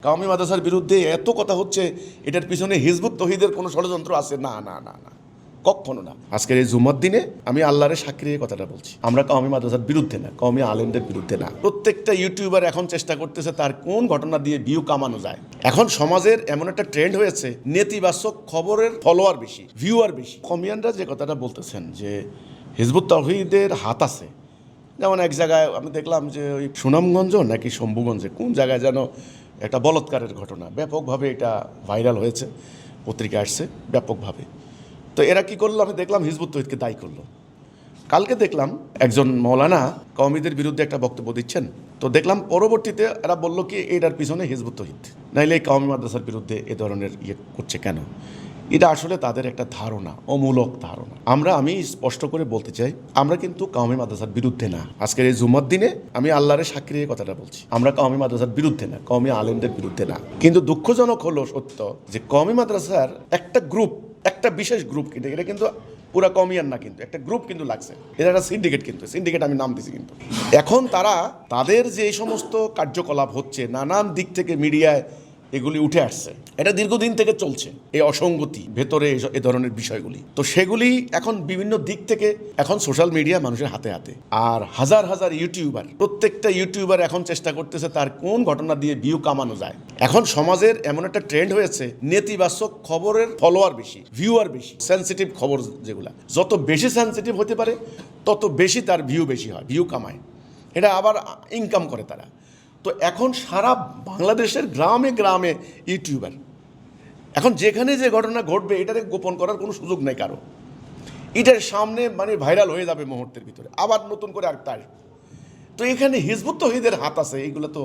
কাওমি মাদ্রাসার বিরুদ্ধে এত কথা হচ্ছে, এটার পিছনে হিজবুত তৌহিদের কোনো ষড়যন্ত্র আছে? না না না না, কখনো না। আজকের এই জুমার দিনে আমি আল্লাহরের সাক্ষী রেখে কথাটা বলছি। আমরা কাওমি মাদ্রাসার বিরুদ্ধে না, কাওমি আলেমদের বিরুদ্ধে না। প্রত্যেকটা ইউটিউবার এখন চেষ্টা করতেছে তার কোন ঘটনা দিয়ে ভিউ কামানো যায়। এখন সমাজের এমন একটা ট্রেন্ড হয়েছে, নেতিবাচক খবরের ফলোয়ার বেশি, ভিউয়ার বেশি। কমিয়ানরা যে কথাটা বলতেছেন যে হিজবুত তৌহিদের হাত আছে, যেমন এক জায়গায় আমি দেখলাম যে ওই সুনামগঞ্জ নাকি শম্ভুগঞ্জে কোন জায়গায় যেন একটা বলৎকারের ঘটনা ব্যাপকভাবে এটা ভাইরাল হয়েছে, পত্রিকায় আসছে ব্যাপকভাবে। তো এরা কি করলো, আমি দেখলাম হিজবুত তৌহিদকে দায়ী করলো। কালকে দেখলাম একজন মৌলানা কওমিদের বিরুদ্ধে একটা বক্তব্য দিচ্ছেন, তো দেখলাম পরবর্তীতে এরা বললো কি এটার পিছনে হিজবুত তৌহিদ, নাইলে এই কাওমি মাদ্রাসার বিরুদ্ধে এ ধরনের করছে কেন। এটা আসলে তাদের একটা ধারণা, অমূলক ধারণা। আমি স্পষ্ট করে বলতে চাই, আমরা কিন্তু কাওমি মাদ্রাসার বিরুদ্ধে না। আজকের এই জুমার দিনে আমি আল্লাহরের সাক্ষী রেখে কথাটা বলছি। আমরা কাওমি মাদ্রাসার বিরুদ্ধে না, কাওমি আলেমদের বিরুদ্ধে না। কিন্তু দুঃখজনক হলো সত্য যে কাওমি মাদ্রাসার একটা গ্রুপ, একটা বিশেষ গ্রুপ, কিন্তু এটা কিন্তু পুরা কমিয়ান না, কিন্তু একটা গ্রুপ কিন্তু লাগছে। এটা একটা সিন্ডিকেট, কিন্তু সিন্ডিকেট আমি নাম দিছি। কিন্তু এখন তাদের যে সমস্ত কার্যকলাপ হচ্ছে নানান দিক থেকে মিডিয়ায় এগুলি উঠে আসছে, এটা দীর্ঘদিন থেকে চলছে, এই অসঙ্গতি ভেতরে এ ধরনের বিষয়গুলি। তো সেগুলি এখন বিভিন্ন দিক থেকে এখন সোশ্যাল মিডিয়া মানুষের হাতে হাতে, আর হাজার হাজার ইউটিউবার, প্রত্যেকটা ইউটিউবার এখন চেষ্টা করতেছে তার কোন ঘটনা দিয়ে ভিউ কামানো যায়। এখন সমাজের এমন একটা ট্রেন্ড হয়েছে, নেতিবাচক খবরের ফলোয়ার বেশি, ভিউয়ার বেশি। সেন্সিটিভ খবর যেগুলা যত বেশি সেন্সিটিভ হতে পারে তত বেশি তার ভিউ বেশি হয়, ভিউ কামায়, এটা আবার ইনকাম করে তারা। তো এখন সারা বাংলাদেশের গ্রামে গ্রামে ইউটিউবার, এখন যেখানে যে ঘটনা ঘটবে এটাকে গোপন করার কোনো সুযোগ নেই কারো। এটার সামনে ভাইরাল হয়ে যাবে মুহূর্তের ভিতরে, আবার নতুন করে আরেকটা আসবে। তো এখানে হিজবুত তৌহিদের হাত আছে, এগুলো তো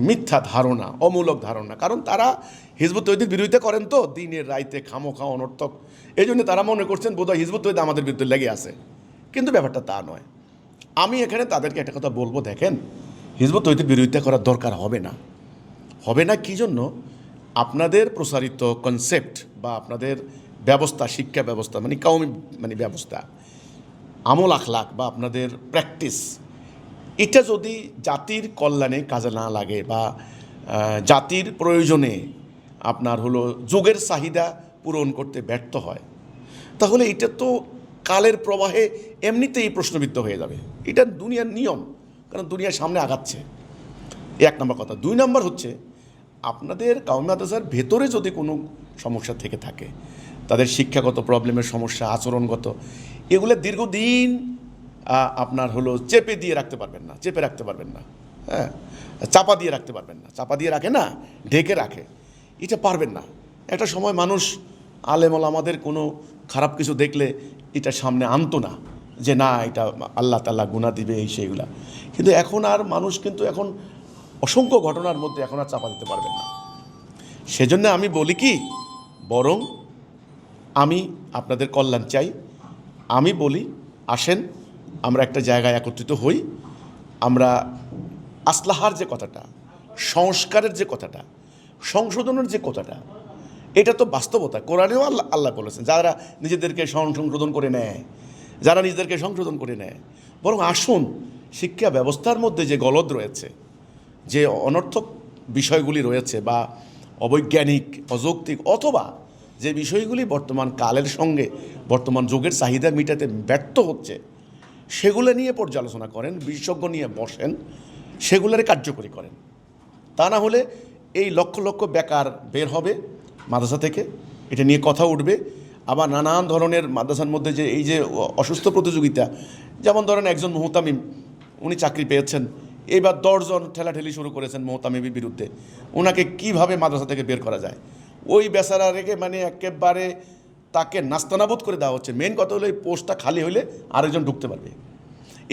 মিথ্যা ধারণা, অমূলক ধারণা। কারণ তারা হিজবুত তৌহিদের বিরোধিতা করেন তো দিনের রাইতে, খামোখা অনর্থক। এই জন্য তারা মনে করছেন বোধহয় হিজবুত তৌহিদ আমাদের বিরুদ্ধে লেগে আছে, কিন্তু ব্যাপারটা তা নয়। আমি এখানে তাদেরকে একটা কথা বলবো, দেখেন, হিজবুত তৌহিদের বিরোধিতা করার দরকার হবে না। হবে না কি জন্য? আপনাদের প্রসারিত কনসেপ্ট বা আপনাদের ব্যবস্থা, শিক্ষা ব্যবস্থা, কাওমি ব্যবস্থা, আমল আখলাক বা আপনাদের প্র্যাকটিস, এটা যদি জাতির কল্যাণে কাজে না লাগে বা জাতির প্রয়োজনে আপনার যুগের চাহিদা পূরণ করতে ব্যর্থ হয়, তাহলে এটা তো কালের প্রবাহে এমনিতেই প্রশ্নবিদ্ধ হয়ে যাবে। এটা দুনিয়ার নিয়ম, কারণ দুনিয়ার সামনে আগাচ্ছে। এক নম্বর কথা। দুই নম্বর হচ্ছে, আপনাদের কাওমি মাদ্রাসার ভেতরে যদি কোনো সমস্যা থেকে থাকে, তাদের শিক্ষাগত প্রবলেমের সমস্যা, আচরণগত, এগুলো দীর্ঘদিন আপনার চেপে দিয়ে রাখতে পারবেন না, চেপে রাখতে পারবেন না, হ্যাঁ, চাপা দিয়ে রাখতে পারবেন না। চাপা দিয়ে রাখে না, ঢেকে রাখে, এটা পারবেন না। একটা সময় মানুষ, আলেমল আমাদের কোনো খারাপ কিছু দেখলে এটা সামনে আনতো না, যে না এটা আল্লাহ তাআলা গুনাহ দিবে, এই সেইগুলা। কিন্তু এখন আর মানুষ কিন্তু এখন অসংখ্য ঘটনার মধ্যে এখন আর চাপা দিতে পারবেন না। সেজন্য আমি বলি কি, বরং আমি আপনাদের কল্যাণ চাই। আমি বলি, আসেন আমরা একটা জায়গায় একত্রিত হই। আমরা আসলাহার যে কথাটা, সংস্কারের যে কথাটা, সংশোধনের যে কথাটা, এটা তো বাস্তবতা। কোরআনেও আল্লাহ বলেছেন, যারা নিজেদেরকে সংশোধন করে নেয়, যারা নিজেদেরকে সংশোধন করে নেয়, বরং আসুন শিক্ষা ব্যবস্থার মধ্যে যে গলদ রয়েছে, যে অনর্থক বিষয়গুলি রয়েছে বা অবৈজ্ঞানিক, অযৌক্তিক, অথবা যে বিষয়গুলি বর্তমান কালের সঙ্গে, বর্তমান যুগের চাহিদা মেটাতে ব্যর্থ হচ্ছে, সেগুলো নিয়ে পর্যালোচনা করেন, বিশেষজ্ঞ নিয়ে বসেন, সেগুলোরে কার্যকরী করেন। তা না হলে এই লক্ষ লক্ষ বেকার বের হবে মাদ্রাসা থেকে, এটা নিয়ে কথা উঠবে। আবার নানান ধরনের মাদ্রাসার মধ্যে যে এই যে অসুস্থ প্রতিযোগিতা, যেমন ধরেন একজন মুহতামিম, উনি চাকরি পেয়েছেন, এইবার 10 জন ঠেলাঠেলি শুরু করেছেন মুহতামিমের বিরুদ্ধে। ওনাকে কিভাবে মাদ্রাসা থেকে বের করা যায়, ওই বেচারা রেখে একেবারে তাকে নাস্তানাবুদ করে দেওয়া হচ্ছে। মেন কথা হলো এই পোস্টটা খালি হলে আরেকজন ঢুকতে পারবে।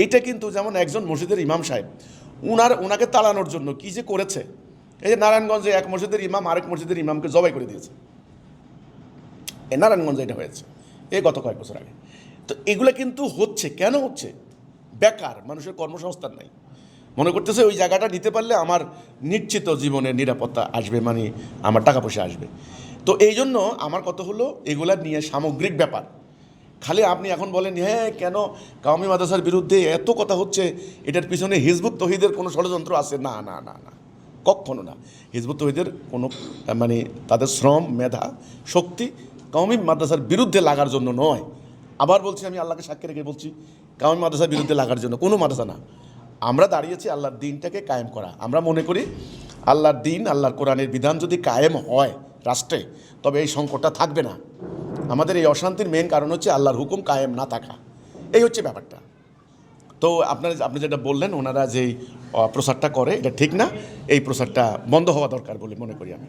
এটা কিন্তু যেমন একজন মসজিদের ইমাম সাহেব, ওনাকে তাড়ানোর জন্য কী যে করেছে। এই যে নারায়ণগঞ্জে এক মসজিদের ইমাম আরেক মসজিদের ইমামকে জবাই করে দিয়েছে, এই নারায়ণগঞ্জে এটা হয়েছে এই গত কয়েক বছর আগে। তো এগুলো কিন্তু হচ্ছে কেন হচ্ছে? বেকার মানুষের কর্মসংস্থান নাই, মনে করতেছে ওই জায়গাটা নিতে পারলে আমার নিশ্চিত জীবনের নিরাপত্তা আসবে, আমার টাকা পয়সা আসবে। তো এই জন্য আমার কথা হলো, এগুলা নিয়ে সামগ্রিক ব্যাপার। খালি আপনি এখন বলেন হ্যাঁ কেন কাওমি মাদ্রাসার বিরুদ্ধে এত কথা হচ্ছে, এটার পিছনে হিজবুত তৌহিদের কোনো ষড়যন্ত্র আছে? না না না না, কখনো না। হিজবুত তৌহিদের কোনো মানে তাদের শ্রম, মেধা, শক্তি কওমি মাদ্রাসার বিরুদ্ধে লাগার জন্য নয়। আবার বলছি, আমি আল্লাহকে সাক্ষী রেখে বলছি, কওমি মাদ্রাসার বিরুদ্ধে লাগার জন্য কোনো মাদ্রাসা না। আমরা দাঁড়িয়েছি আল্লাহর দিনটাকে কায়েম করা। আমরা মনে করি আল্লাহর দিন, আল্লাহর কোরআনের বিধান যদি কায়েম হয় রাষ্ট্রে, তবে এই সংকটটা থাকবে না। আমাদের এই অশান্তির মেন কারণ হচ্ছে আল্লাহর হুকুম কায়েম না থাকা। এই হচ্ছে ব্যাপারটা। তো আপনি যেটা বললেন, ওনারা যেই প্রচারটা করে এটা ঠিক না, এই প্রচারটা বন্ধ হওয়া দরকার বলে মনে করি আমি।